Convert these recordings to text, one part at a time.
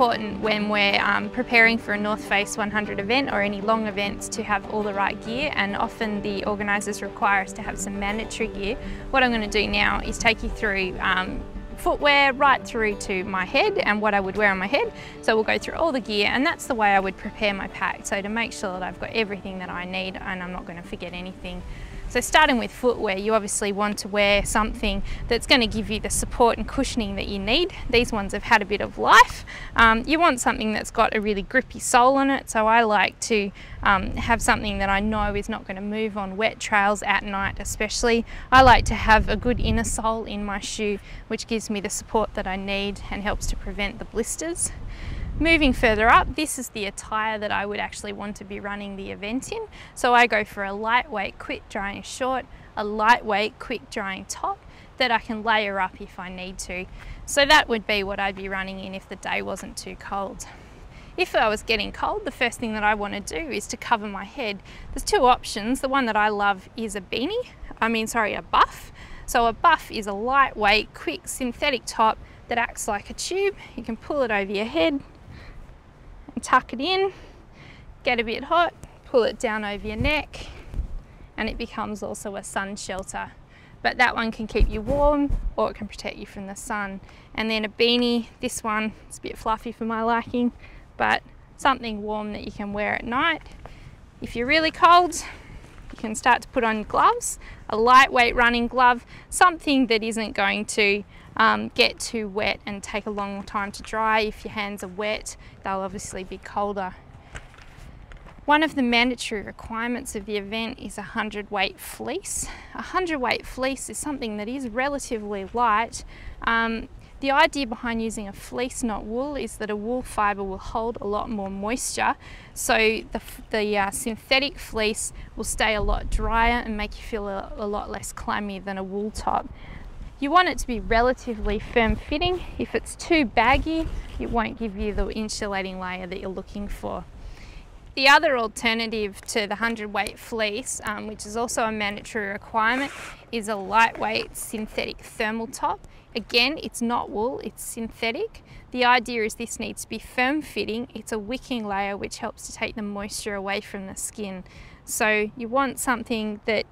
important when we're preparing for a North Face 100 event or any long events to have all the right gear, and often the organisers require us to have some mandatory gear. What I'm going to do now is take you through footwear right through to my head and what I would wear on my head. So we'll go through all the gear, and that's the way I would prepare my pack, so to make sure that I've got everything that I need and I'm not going to forget anything. So starting with footwear, you obviously want to wear something that's going to give you the support and cushioning that you need. These ones have had a bit of life. You want something that's got a really grippy sole on it, so I like to have something that I know is not going to move on wet trails at night especially. I like to have a good inner sole in my shoe, which gives me the support that I need and helps to prevent the blisters. Moving further up, this is the attire that I would actually want to be running the event in. So I go for a lightweight, quick drying short, a lightweight, quick drying top that I can layer up if I need to. So that would be what I'd be running in if the day wasn't too cold. If I was getting cold, the first thing that I want to do is to cover my head. There's two options. The one that I love is a buff. So a buff is a lightweight, quick synthetic top that acts like a tube. You can pull it over your head and tuck it in, get a bit hot, pull it down over your neck, and it becomes also a sun shelter. But that one can keep you warm or it can protect you from the sun. And then a beanie, this one is a bit fluffy for my liking, but something warm that you can wear at night. If you're really cold, you can start to put on gloves, a lightweight running glove, something that isn't going to get too wet and take a long time to dry. If your hands are wet, they'll obviously be colder. One of the mandatory requirements of the event is a 100 weight fleece. A 100 weight fleece is something that is relatively light. The idea behind using a fleece, not wool, is that a wool fibre will hold a lot more moisture, so the synthetic fleece will stay a lot drier and make you feel a lot less clammy than a wool top. You want it to be relatively firm fitting. If it's too baggy, it won't give you the insulating layer that you're looking for. The other alternative to the 100 weight fleece, which is also a mandatory requirement, is a lightweight synthetic thermal top. Again, it's not wool, it's synthetic. The idea is this needs to be firm fitting. It's a wicking layer which helps to take the moisture away from the skin. So you want something that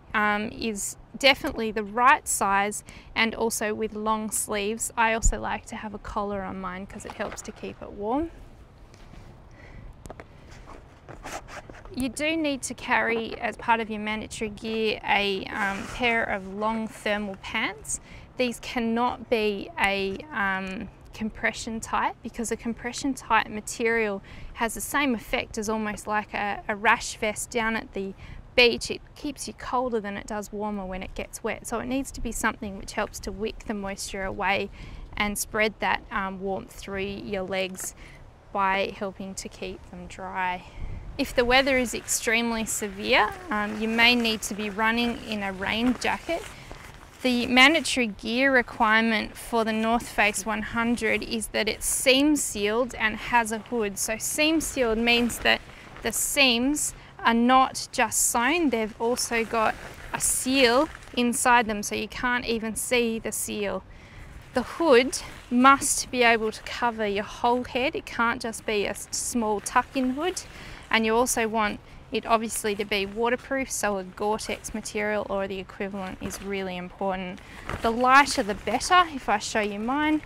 is definitely the right size and also with long sleeves. I also like to have a collar on mine because it helps to keep it warm. You do need to carry, as part of your mandatory gear, a pair of long thermal pants. These cannot be a compression tight, because a compression tight material has the same effect as almost like a rash vest down at the beach. It keeps you colder than it does warmer when it gets wet. So it needs to be something which helps to wick the moisture away and spread that warmth through your legs by helping to keep them dry. If the weather is extremely severe, you may need to be running in a rain jacket. The mandatory gear requirement for the North Face 100 is that it's seam sealed and has a hood. So seam sealed means that the seams are not just sewn, they've also got a seal inside them, so you can't even see the seal. The hood must be able to cover your whole head. It can't just be a small tuck-in hood. And you also want it obviously to be waterproof, so a Gore-Tex material or the equivalent is really important. The lighter the better. If I show you mine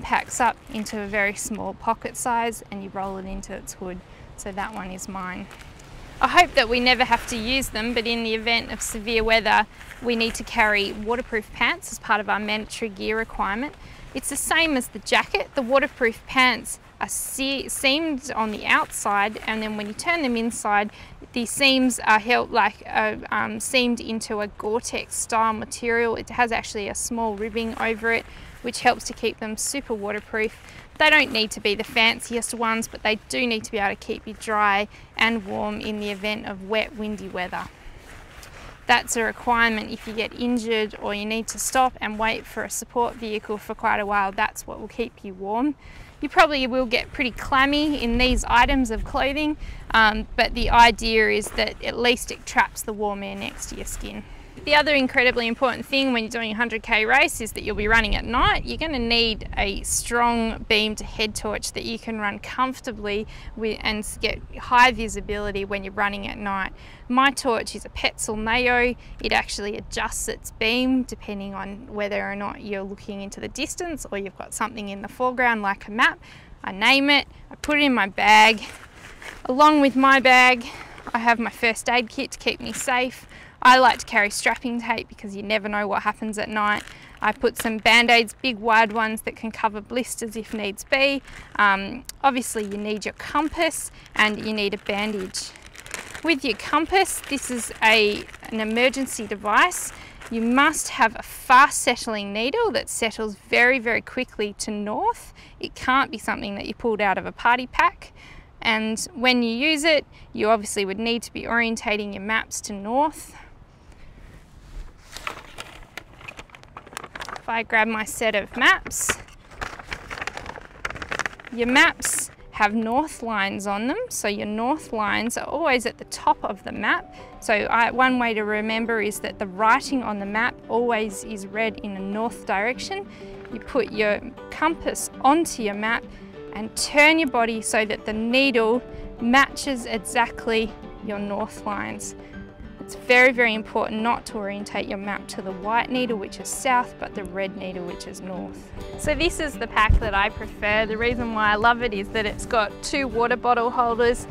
packs up into a very small pocket size and you roll it into its hood. So that one is mine. I hope that we never have to use them, but in the event of severe weather, we need to carry waterproof pants as part of our mandatory gear requirement. It's the same as the jacket. The waterproof pants are seamed on the outside, and then when you turn them inside, the seams are seamed into a Gore-Tex style material. It has actually a small ribbing over it, which helps to keep them super waterproof. They don't need to be the fanciest ones, but they do need to be able to keep you dry and warm in the event of wet, windy weather. That's a requirement if you get injured or you need to stop and wait for a support vehicle for quite a while. That's what will keep you warm. You probably will get pretty clammy in these items of clothing, but the idea is that at least it traps the warm air next to your skin. The other incredibly important thing when you're doing a 100k race is that you'll be running at night. You're going to need a strong beamed head torch that you can run comfortably with and get high visibility when you're running at night. My torch is a Petzl Mayo. It actually adjusts its beam depending on whether or not you're looking into the distance or you've got something in the foreground like a map. I name it, I put it in my bag. Along with my bag, I have my first aid kit to keep me safe. I like to carry strapping tape because you never know what happens at night. I put some band-aids, big wide ones that can cover blisters if needs be. Obviously you need your compass and you need a bandage. With your compass, this is an emergency device. You must have a fast settling needle that settles very, very quickly to north. It can't be something that you pulled out of a party pack. And when you use it, you obviously would need to be orientating your maps to north. If I grab my set of maps, your maps have north lines on them, so your north lines are always at the top of the map. So one way to remember is that the writing on the map always is read in a north direction. You put your compass onto your map and turn your body so that the needle matches exactly your north lines. It's very, very important not to orientate your map to the white needle, which is south, but the red needle, which is north. So this is the pack that I prefer. The reason why I love it is that it's got 2 water bottle holders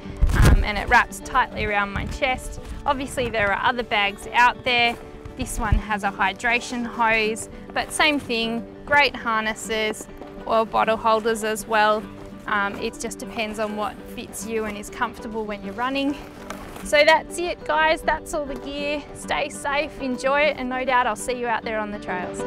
and it wraps tightly around my chest. Obviously there are other bags out there. This one has a hydration hose, but same thing, great harnesses, oil bottle holders as well. It just depends on what fits you and is comfortable when you're running. So that's it guys, that's all the gear. Stay safe, enjoy it, and no doubt I'll see you out there on the trails.